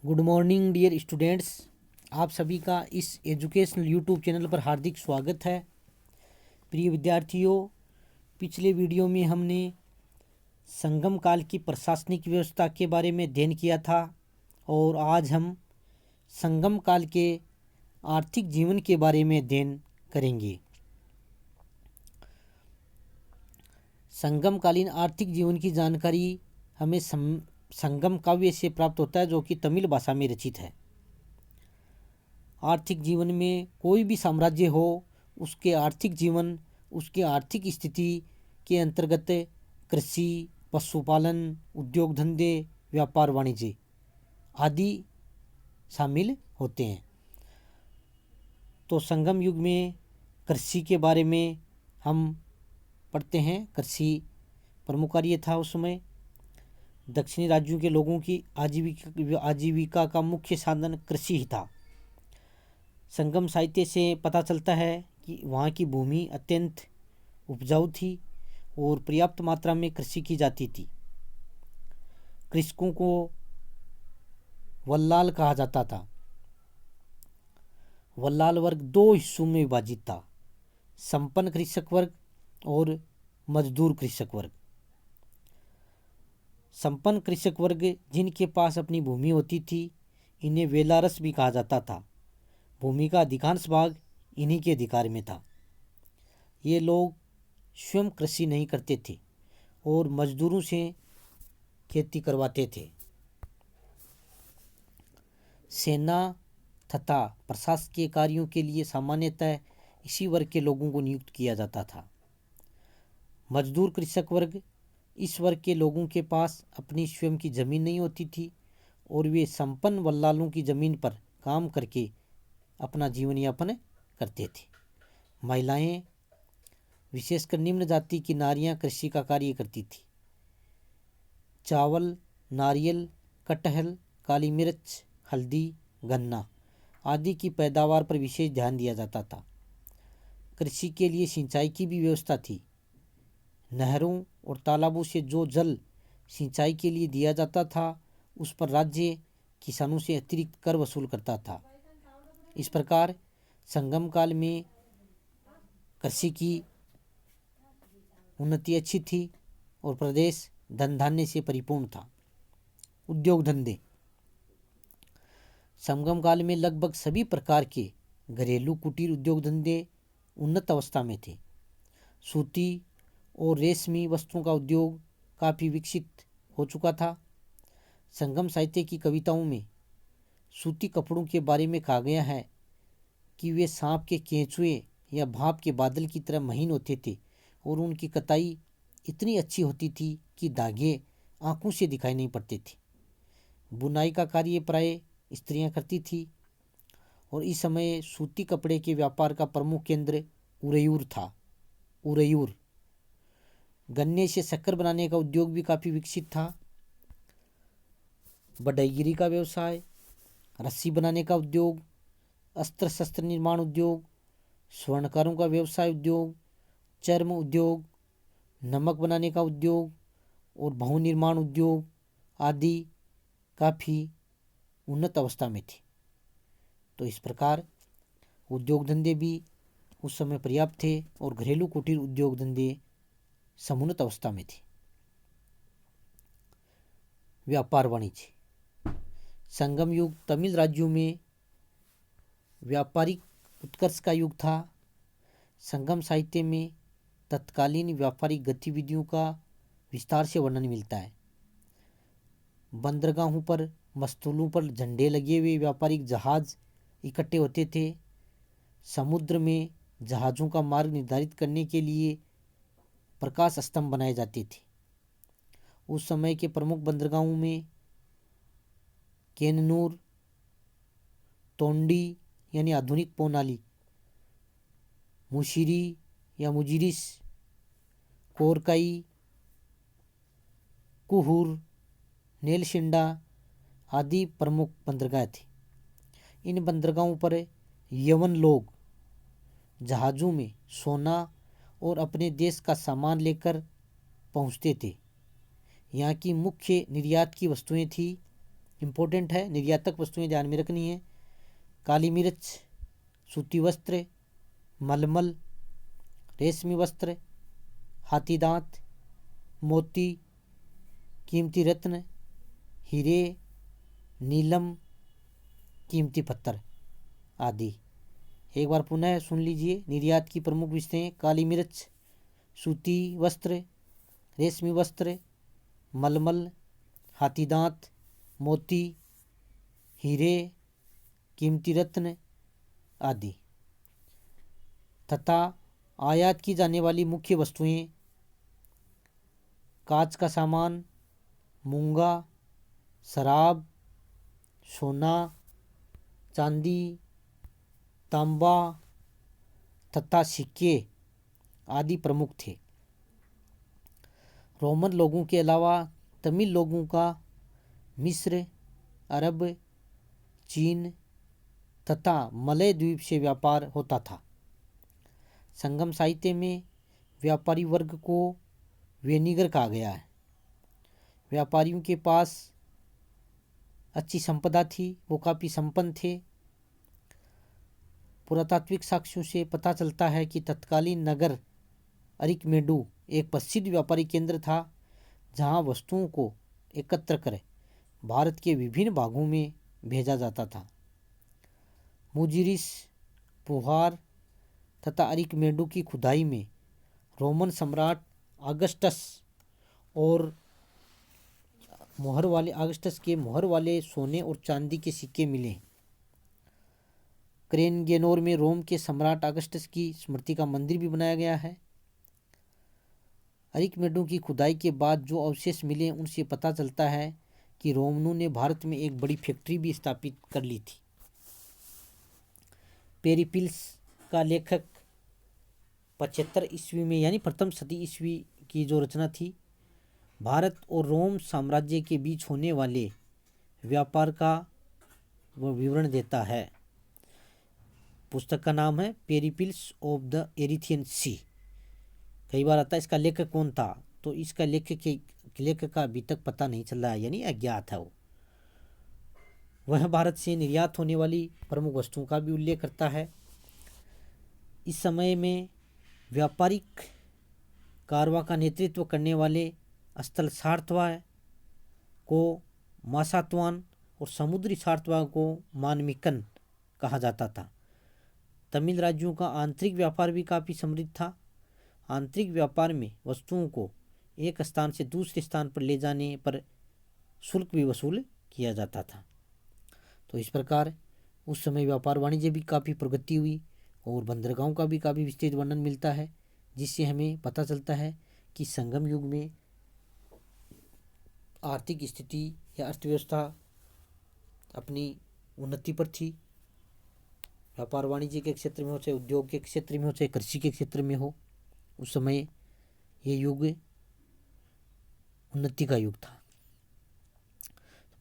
Good morning dear students. आप सभी का इस एजुकेशनल यूट्यूब चैनल पर हार्दिक स्वागत है। प्रिय विद्यार्थियों, पिछले वीडियो में हमने संगम काल की प्रशासनिक व्यवस्था के बारे में अध्ययन किया था और आज हम संगम काल के आर्थिक जीवन के बारे में अध्ययन करेंगे। संगमकालीन आर्थिक जीवन की जानकारी हमें संगम काव्य से प्राप्त होता है, जो कि तमिल भाषा में रचित है। आर्थिक जीवन में कोई भी साम्राज्य हो, उसके आर्थिक जीवन, उसकी आर्थिक स्थिति के अंतर्गत कृषि, पशुपालन, उद्योग धंधे, व्यापार वाणिज्य आदि शामिल होते हैं। तो संगम युग में कृषि के बारे में हम पढ़ते हैं। कृषि प्रमुख कार्य था उस समय। दक्षिणी राज्यों के लोगों की आजीविका का मुख्य साधन कृषि ही था। संगम साहित्य से पता चलता है कि वहाँ की भूमि अत्यंत उपजाऊ थी और पर्याप्त मात्रा में कृषि की जाती थी। कृषकों को वल्लाल कहा जाता था। वल्लाल वर्ग दो हिस्सों में विभाजित था, संपन्न कृषक वर्ग और मजदूर कृषक वर्ग। संपन्न कृषक वर्ग, जिनके पास अपनी भूमि होती थी, इन्हें वेलारस भी कहा जाता था। भूमि का अधिकांश भाग इन्हीं के अधिकार में था। ये लोग स्वयं कृषि नहीं करते थे और मजदूरों से खेती करवाते थे। सेना तथा प्रशासकीय कार्यों के लिए सामान्यतः इसी वर्ग के लोगों को नियुक्त किया जाता था। मजदूर कृषक वर्ग, इस वर्ग के लोगों के पास अपनी स्वयं की जमीन नहीं होती थी और वे संपन्न वल्लालों की जमीन पर काम करके अपना जीवन यापन करते थे। महिलाएं, विशेषकर निम्न जाति की नारियां कृषि का कार्य करती थी। चावल, नारियल, कटहल, काली मिर्च, हल्दी, गन्ना आदि की पैदावार पर विशेष ध्यान दिया जाता था। कृषि के लिए सिंचाई की भी व्यवस्था थी। नहरों और तालाबों से जो जल सिंचाई के लिए दिया जाता था, उस पर राज्य किसानों से अतिरिक्त कर वसूल करता था। इस प्रकार संगम काल में कृषि की उन्नति अच्छी थी और प्रदेश धन धान्य से परिपूर्ण था। उद्योग धंधे, संगम काल में लगभग सभी प्रकार के घरेलू कुटीर उद्योग धंधे उन्नत अवस्था में थे। सूती और रेशमी वस्त्रों का उद्योग काफ़ी विकसित हो चुका था। संगम साहित्य की कविताओं में सूती कपड़ों के बारे में कहा गया है कि वे सांप के केंचुए या भाप के बादल की तरह महीन होते थे और उनकी कताई इतनी अच्छी होती थी कि धागे आंखों से दिखाई नहीं पड़ते थे। बुनाई का कार्य प्राय स्त्रियां करती थी और इस समय सूती कपड़े के व्यापार का प्रमुख केंद्र उरैयूर था। उरैयूर। गन्ने से शक्कर बनाने का उद्योग भी काफ़ी विकसित था। बढ़ईगिरी का व्यवसाय, रस्सी बनाने का उद्योग, अस्त्र शस्त्र निर्माण उद्योग, स्वर्णकारों का व्यवसाय उद्योग, चर्म उद्योग, नमक बनाने का उद्योग और भवन निर्माण उद्योग आदि काफ़ी उन्नत अवस्था में थे। तो इस प्रकार उद्योग धंधे भी उस समय पर्याप्त थे और घरेलू कुटीर उद्योग धंधे समुन्नत अवस्था में थे। व्यापार वाणिज्य, संगम युग तमिल राज्यों में व्यापारिक उत्कर्ष का युग था। संगम साहित्य में तत्कालीन व्यापारिक गतिविधियों का विस्तार से वर्णन मिलता है। बंदरगाहों पर मस्तूलों पर झंडे लगे हुए व्यापारिक जहाज इकट्ठे होते थे। समुद्र में जहाज़ों का मार्ग निर्धारित करने के लिए प्रकाश स्तंभ बनाए जाते थे। उस समय के प्रमुख बंदरगाहों में केननूर, तोंडी यानी आधुनिक पोनाली, मुशिरी या मुजिरिस, कोरकाई, कुहूर, नेलशिंडा आदि प्रमुख बंदरगाह थे। इन बंदरगाहों पर यवन लोग जहाज़ों में सोना और अपने देश का सामान लेकर पहुंचते थे। यहाँ की मुख्य निर्यात की वस्तुएं थी इम्पोर्टेंट है, निर्यातक वस्तुएं ध्यान में रखनी है। काली मिर्च, सूती वस्त्र, मलमल, रेशमी वस्त्र, हाथी दांत, मोती, कीमती रत्न, हीरे, नीलम, कीमती पत्थर आदि। एक बार पुनः सुन लीजिए। निर्यात की प्रमुख वस्तुएं काली मिर्च, सूती वस्त्र, रेशमी वस्त्र, मलमल, हाथी दांत, मोती, हीरे, कीमती रत्न आदि। तथा आयात की जाने वाली मुख्य वस्तुएं कांच का सामान, मूंगा, शराब, सोना, चांदी, तांबा तथा सिक्के आदि प्रमुख थे। रोमन लोगों के अलावा तमिल लोगों का मिस्र, अरब, चीन तथा मलय द्वीप से व्यापार होता था। संगम साहित्य में व्यापारी वर्ग को वेनिगर कहा गया है। व्यापारियों के पास अच्छी संपदा थी, वो काफ़ी संपन्न थे। पुरातात्विक साक्ष्यों से पता चलता है कि तत्कालीन नगर अरिकमेडु एक प्रसिद्ध व्यापारी केंद्र था, जहां वस्तुओं को एकत्र कर भारत के विभिन्न भागों में भेजा जाता था। मुजिरिस, पुहार तथा अरिकमेडु की खुदाई में रोमन सम्राट अगस्टस और अगस्टस के मोहर वाले सोने और चांदी के सिक्के मिले। क्रेनगेनोर में रोम के सम्राट अगस्टस की स्मृति का मंदिर भी बनाया गया है। अरिकमेडु की खुदाई के बाद जो अवशेष मिले उनसे पता चलता है कि रोमनों ने भारत में एक बड़ी फैक्ट्री भी स्थापित कर ली थी। पेरिप्लस का लेखक 75 ईस्वी में यानी प्रथम सदी ईस्वी की जो रचना थी, भारत और रोम साम्राज्य के बीच होने वाले व्यापार का वह विवरण देता है। पुस्तक का नाम है पेरिप्लस ऑफ द एरिथियन सी। कई बार आता है इसका लेखक कौन था, तो इसका लेखक का अभी तक पता नहीं चल रहा है, यानी अज्ञात है। वह भारत से निर्यात होने वाली प्रमुख वस्तुओं का भी उल्लेख करता है। इस समय में व्यापारिक कारवां का नेतृत्व करने वाले स्थल सार्थवा को मासात्वान और समुद्री सार्थवा को मानमिकन कहा जाता था। तमिल राज्यों का आंतरिक व्यापार भी काफ़ी समृद्ध था। आंतरिक व्यापार में वस्तुओं को एक स्थान से दूसरे स्थान पर ले जाने पर शुल्क भी वसूल किया जाता था। तो इस प्रकार उस समय व्यापार वाणिज्य भी काफ़ी प्रगति हुई और बंदरगाहों का भी काफ़ी विस्तृत वर्णन मिलता है, जिससे हमें पता चलता है कि संगम युग में आर्थिक स्थिति या अर्थव्यवस्था अपनी उन्नति पर थी। व्यापार वाणिज्य के क्षेत्र में हो, चाहे उद्योग के क्षेत्र में हो, चाहे कृषि के क्षेत्र में हो, उस समय ये युग उन्नति का युग था।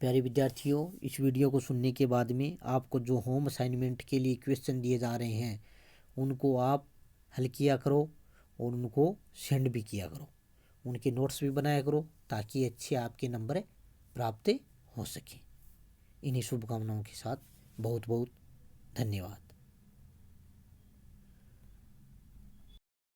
प्यारे विद्यार्थियों, इस वीडियो को सुनने के बाद में आपको जो होम असाइनमेंट के लिए क्वेश्चन दिए जा रहे हैं उनको आप हल किया करो और उनको सेंड भी किया करो, उनके नोट्स भी बनाया करो, ताकि अच्छे आपके नंबर प्राप्त हो सके। इन्हीं शुभकामनाओं के साथ बहुत बहुत धन्यवाद।